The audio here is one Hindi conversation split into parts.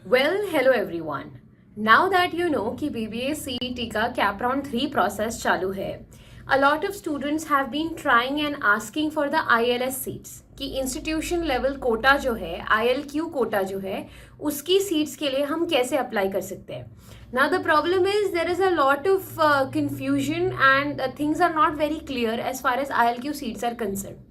Well, hello everyone. Now that you know कि BBA CET का कैप राउंड 3 प्रोसेस चालू है, a lot of students have been trying and asking for the ILS seats कि इंस्टीट्यूशन लेवल कोटा जो है, ILQ कोटा जो है, उसकी सीट्स के लिए हम कैसे अप्लाई कर सकते हैं. Now the problem is there is a lot of confusion and things are not very clear as far as ILQ seats are concerned.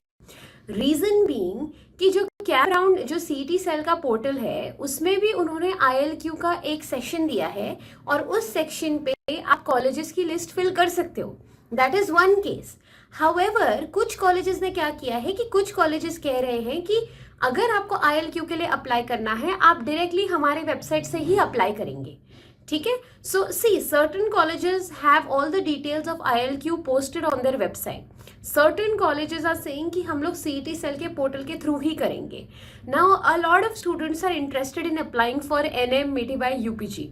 Reason being कि जो कैप राउंड जो सीटी सेल का पोर्टल है उसमें भी उन्होंने ILQ का एक सेक्शन दिया है और उस सेक्शन पे आप कॉलेजेस की लिस्ट फिल कर सकते हो. That is one case. However कुछ कॉलेजेस ने क्या किया है कि कुछ कॉलेजेस कह रहे हैं कि अगर आपको ILQ के लिए अप्लाई करना है आप डायरेक्टली हमारे वेबसाइट से ही अप्लाई करेंगे. ठीक है. So see certain colleges have all the details of ILQ posted on their website. Certain colleges are saying कि हम लोग CET सेल के पोर्टल के थ्रू ही करेंगे. Now a lot of students are interested in applying for NM Mithibai UPG.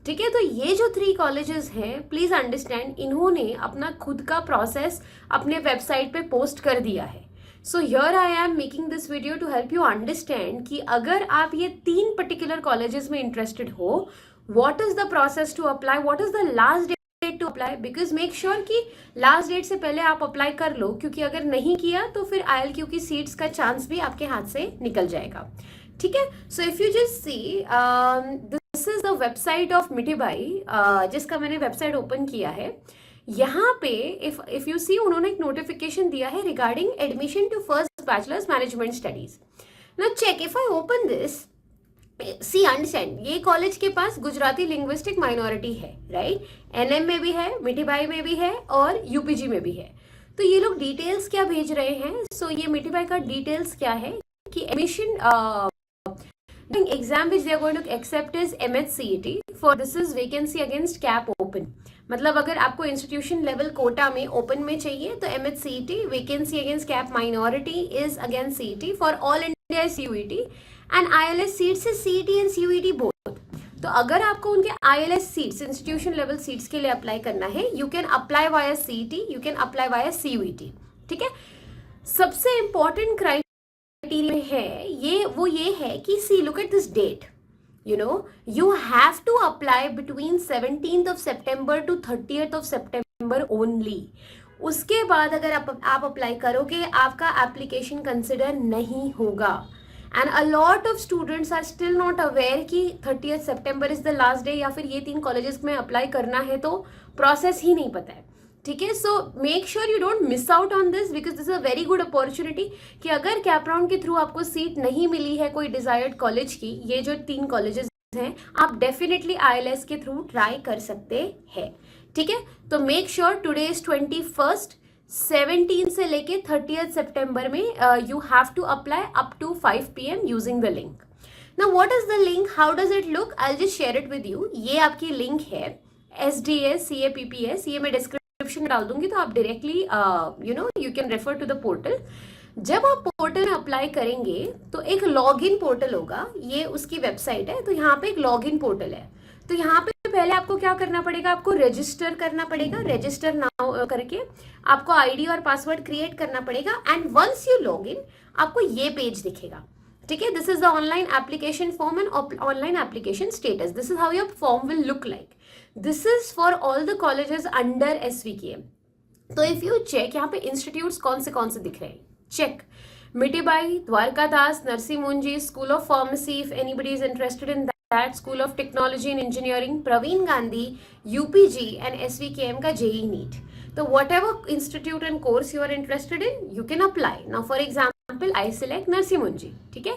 ठीक है. तो ये जो 3 कॉलेजेस हैं प्लीज अंडरस्टैंड इन्होंने अपना खुद का प्रोसेस अपने वेबसाइट पे पोस्ट कर दिया है. So here I am making this video to help you understand कि अगर आप ये 3 पर्टिकुलर कॉलेजेस में इंटरेस्टेड हो, what is the process to apply, what is the last date to apply, because make sure कि last date से पहले आप अप्लाई कर लो, क्योंकि अगर नहीं किया तो फिर ILQ की सीट्स का चांस भी आपके हाथ से निकल जाएगा. ठीक है. So if you just see this is the website of Mithibai जिसका मैंने वेबसाइट ओपन किया है. यहाँ पे इफ यू सी उन्होंने एक नोटिफिकेशन दिया है regarding admission to first bachelors management studies. Now check if I open this. See understand ये कॉलेज के पास गुजराती लिंग्विस्टिक माइनॉरिटी है, राइट. NM में भी है, मिठीबाई में भी है और UPG में भी है. तो ये लोग डिटेल्स क्या भेज रहे हैं. सो ये मिठीबाई का डिटेल्स क्या है कि admission exam which they are going to accept is MHCET for this is vacancy against CAP open. मतलब अगर आपको इंस्टीट्यूशन लेवल कोटा में ओपन में चाहिए तो MHCET vacancy against cap minority is against CET for all India CUET and ILS seats is CET and CUET both. तो अगर आपको उनके ILS seats institution level seats के लिए अप्लाई करना है you can apply via CET, you can apply via CUET. ठीक है. सबसे इंपॉर्टेंट क्राइटेरिया है ये है कि see look at this date. You know, you have to apply between 17th of September to 30th of September only. उसके बाद अगर आप अप्लाई करोगे आपका एप्लीकेशन कंसिडर नहीं होगा. And a lot of students are still not aware कि 30th सितंबर इज द लास्ट डे या फिर ये 3 कॉलेजेस में अप्लाई करना है तो प्रोसेस ही नहीं पता है. ठीक है. So make sure you don't miss out on this because this is a very good opportunity कि अगर कैप राउंड के थ्रू आपको सीट नहीं मिली है कोई डिजायर्ड कॉलेज की, ये जो 3 कॉलेजेस हैं आप डेफिनेटली ILS के थ्रू ट्राई कर सकते हैं. ठीक है. तो make sure today is 21st 17 से लेके 30th सितंबर में you have to apply up to 5 PM using the link. Now what is the link, how does it look, I will just share it with you. ये आपकी लिंक है SDS CAPPS, ये मैं डिस्क्रिप्शन में डाल दूंगी तो आप directly you can refer to the portal. जब आप पोर्टल में अप्लाई करेंगे तो एक लॉगिन पोर्टल होगा. ये उसकी वेबसाइट है. तो यहाँ पे एक लॉगिन पोर्टल है. तो यहाँ पे पहले आपको क्या करना पड़ेगा, आपको रजिस्टर करना पड़ेगा. रजिस्टर नाउ करके आपको ID और पासवर्ड क्रिएट करना पड़ेगा. And once you log in आपको ये पेज दिखेगा. ठीक है. This is the online application form and online application status. This is how your form will look like. This is for all the colleges under SVKM. तो इफ यू चेक यहाँ पे इंस्टीट्यूट्स कौन से दिख रहे हैं. Check Mithibai, Dwarkadas, Narsee Monjee, school of pharmacy if anybody is interested in that, school of technology and engineering, Praveen Gandhi, UPG and SVKM का JEE NEET. तो whatever institute and course you are interested in you can apply. Now for example I select Narsi मुंजी. ठीक है.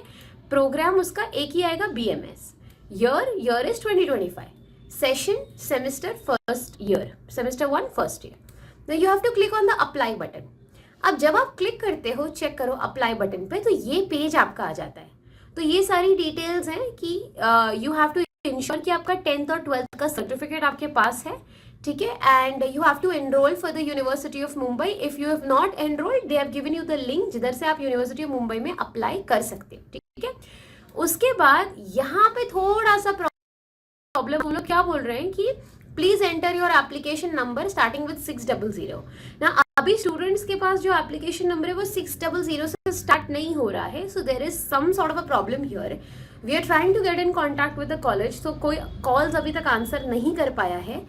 प्रोग्राम उसका एक ही आएगा BMS. year is 2025. session semester first year, semester 1 first year. Now you have to click on the apply button. अब जब आप क्लिक करते हो चेक करो अप्लाई बटन पे तो ये पेज आपका आ जाता है. तो ये सारी डिटेल्स हैं कि यू हैव टू इंश्योर कि आपका 10th और 12th का सर्टिफिकेट आपके पास है. ठीक है. And you have to enrol for the university of Mumbai. If you have not enrolled they have given you the link जिधर से आप यूनिवर्सिटी ऑफ मुंबई में अप्लाई कर सकते हो. ठीक है. उसके बाद यहाँ पे थोड़ा सा प्रॉब्लम, हम लोग क्या बोल रहे हैं कि please enter your application number starting with 600. ना अभी स्टूडेंट्स के पास जो एप्लीकेशन नंबर है वो 600 से स्टार्ट नहीं हो रहा है. So there is some sort of a problem here. We are trying to get in contact with the college, तो कोई कॉल्स अभी तक आंसर नहीं कर पाया है.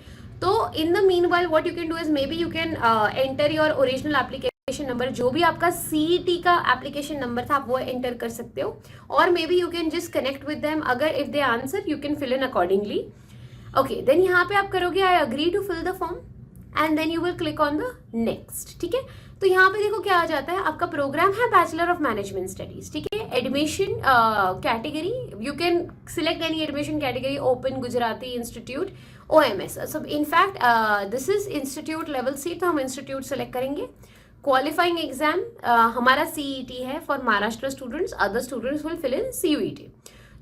तो in the mean while what you can do is may be you can enter your original application number, जो भी आपका CET का एप्लीकेशन नंबर था आप वो एंटर कर सकते हो, और may be you can just connect with them. अगर if they answer you can fill in accordingly. Okay, then यहाँ पे आप करोगे I agree to fill the form and then you will click on the next. ठीक है, तो यहाँ पे देखो क्या आ जाता है, आपका प्रोग्राम है बैचलर ऑफ मैनेजमेंट स्टडीज. ठीक है, admission category you can select any admission category, open, Gujarati, institute, OMS. सब in fact this is institute level seat, तो हम इंस्टीट्यूट सेलेक्ट करेंगे. क्वालिफाइंग एग्जाम हमारा CET है for Maharashtra students, other students will fill in CUET.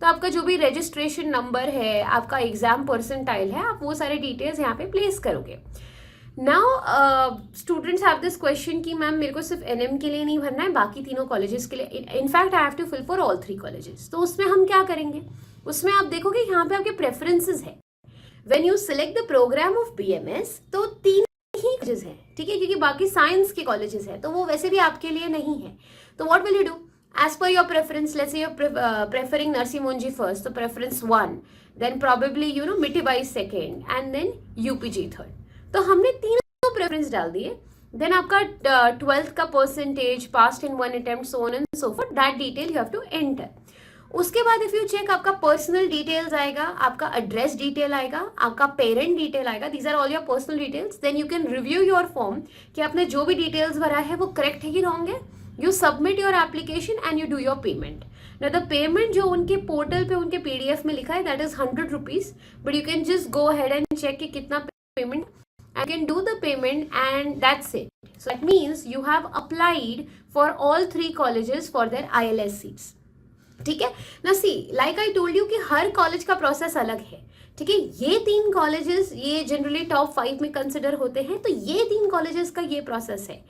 तो आपका जो भी रजिस्ट्रेशन नंबर है, आपका एग्जाम परसेंटाइल है, आप वो सारे डिटेल्स यहाँ पे प्लेस करोगे. Now students have this question कि मैम मेरे को सिर्फ NM के लिए नहीं भरना है, बाकी तीनों कॉलेजेस के लिए. In fact I have to fill for all 3 colleges. तो उसमें हम क्या करेंगे, उसमें आप देखोगे यहाँ पे आपके प्रेफरेंसेस है. When you select the programme of BMS, तो 3 ही कॉलेजेस हैं. ठीक है, क्योंकि बाकी साइंस के कॉलेजेस हैं, तो वो वैसे भी आपके लिए नहीं है. तो what will you do as per your preference? Let's say you're preferring Narsee Monjee first, so preference 1, then probably Miti Bai second, and then UPG third. तो हमने तीनों प्रेफरेंस डाल दिए. देन आपका 12th का percentage, passed in 1 attempt, so on and so forth, that detail you have to enter. उसके बाद इफ यू चेक, आपका पर्सनल डिटेल्स आएगा, आपका एड्रेस डिटेल आएगा, आपका पेरेंट डिटेल आएगा. These are all your personal details. Then you can review your form कि आपने जो भी डिटेल्स भरा है वो करेक्ट है कि रॉन्ग है. You submit your application and you do your payment. Now the payment जो उनके पोर्टल पे उनके PDF में लिखा है that is 100 rupees, but you can just go ahead and check कि कितना payment. I can do the payment and that's it. So that means you have applied for all 3 colleges for their ILS seats. ठीक है ना. सी लाइक आई टोल्ड यू कि हर कॉलेज का प्रोसेस अलग है. ठीक है, ये 3 कॉलेजेस ये जनरली टॉप 5 में कंसिडर होते हैं, तो ये 3 कॉलेजेस का ये प्रोसेस है.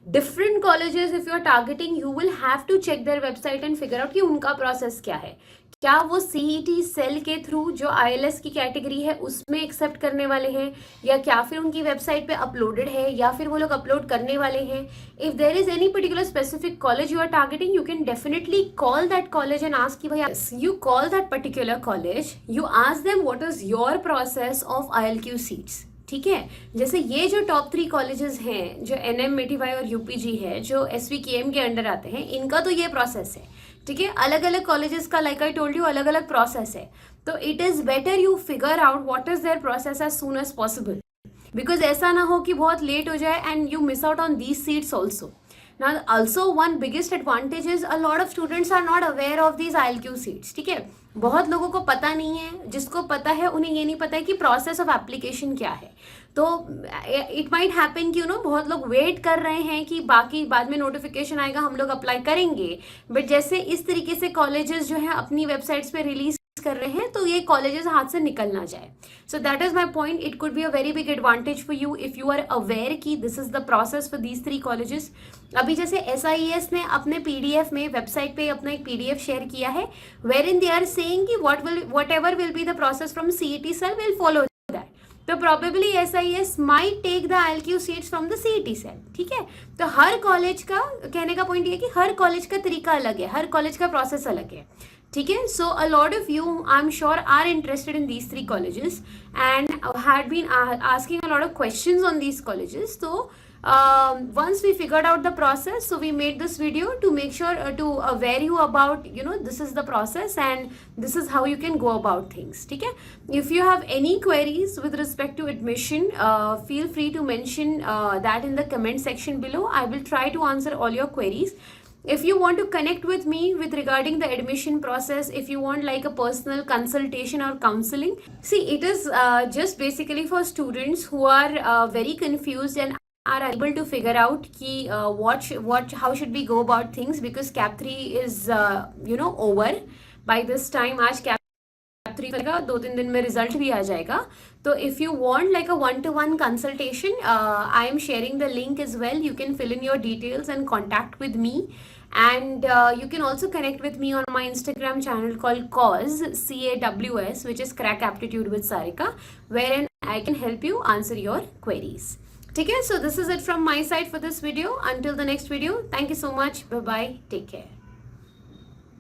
Different colleges if you are targeting, you will have to check their website and figure out कि उनका प्रोसेस क्या है. क्या वो CET सेल के थ्रू जो ILS की कैटेगरी है उसमें एक्सेप्ट करने वाले हैं, या क्या फिर उनकी वेबसाइट पे अपलोडेड है, या फिर वो लोग अपलोड करने वाले हैं. If there is any particular specific college you are targeting, you can definitely call that college and ask कि भैया, you call that particular college, you ask them what is your process of ILQ seats. ठीक है, जैसे ये जो टॉप 3 कॉलेजेस हैं, जो NM, मिठी बाई और UPG है, जो SVKM के अंडर आते हैं, इनका तो ये प्रोसेस है. ठीक है, अलग अलग कॉलेजेस का लाइक आई टोल्ड यू अलग अलग प्रोसेस है. तो it is better you figure out what is their process as soon as possible, because ऐसा ना हो कि बहुत लेट हो जाए and you miss out on these seats also. Now also one biggest advantage is a lot of students are not aware of these ILQ seats. ठीक है, बहुत लोगों को पता नहीं है, जिसको पता है उन्हें ये नहीं पता है कि प्रोसेस ऑफ एप्लीकेशन क्या है. तो इट माइट हैपन कि बहुत लोग वेट कर रहे हैं कि बाकी बाद में नोटिफिकेशन आएगा, हम लोग अप्लाई करेंगे. बट जैसे इस तरीके से कॉलेजेस जो है अपनी वेबसाइट्स पे रिलीज कर रहे हैं, तो ये कॉलेजेस हाथ से निकल ना जाए. So that is my point. It could be a very big advantage for you if you are aware कि this is the process for these 3 colleges. अभी जैसे SIES ने अपने PDF में वेबसाइट पे अपना एक PDF शेयर किया है, where in they are saying कि whatever will be the process from CET cell will follow that. तो probably SIES might take the ILQ seats from the CET cell. ठीक है, तो हर कॉलेज का कहने का पॉइंट ये कि हर कॉलेज का तरीका अलग है, हर कॉलेज का प्रोसेस अलग है. ठीक है, so a lot of you I am sure are interested in these 3 colleges and had been asking a lot of questions on these colleges. So once we figured out the process, so we made this video to make sure to aware you about this is the process and this is how you can go about things. ठीक है, if you have any queries with respect to admission, feel free to mention that in the comment section below. I will try to answer all your queries. If you want to connect with me with regarding the admission process, if you want like a personal consultation or counseling, see it is just basically for students who are very confused and are able to figure out ki how should we go about things, because cap 3 is over by this time. आज cap 3 का 2-3 दिन में रिजल्ट भी आ जाएगा. तो if you want like a 1-to-1 consultation, I am sharing the link as well. You can fill in your details and contact with me. And you can also connect with me on my Instagram channel called CAWS, which is Crack Aptitude with Sarika, wherein I can help you answer your queries. Okay, so this is it from my side for this video. Until the next video, thank you so much. Bye bye. Take care.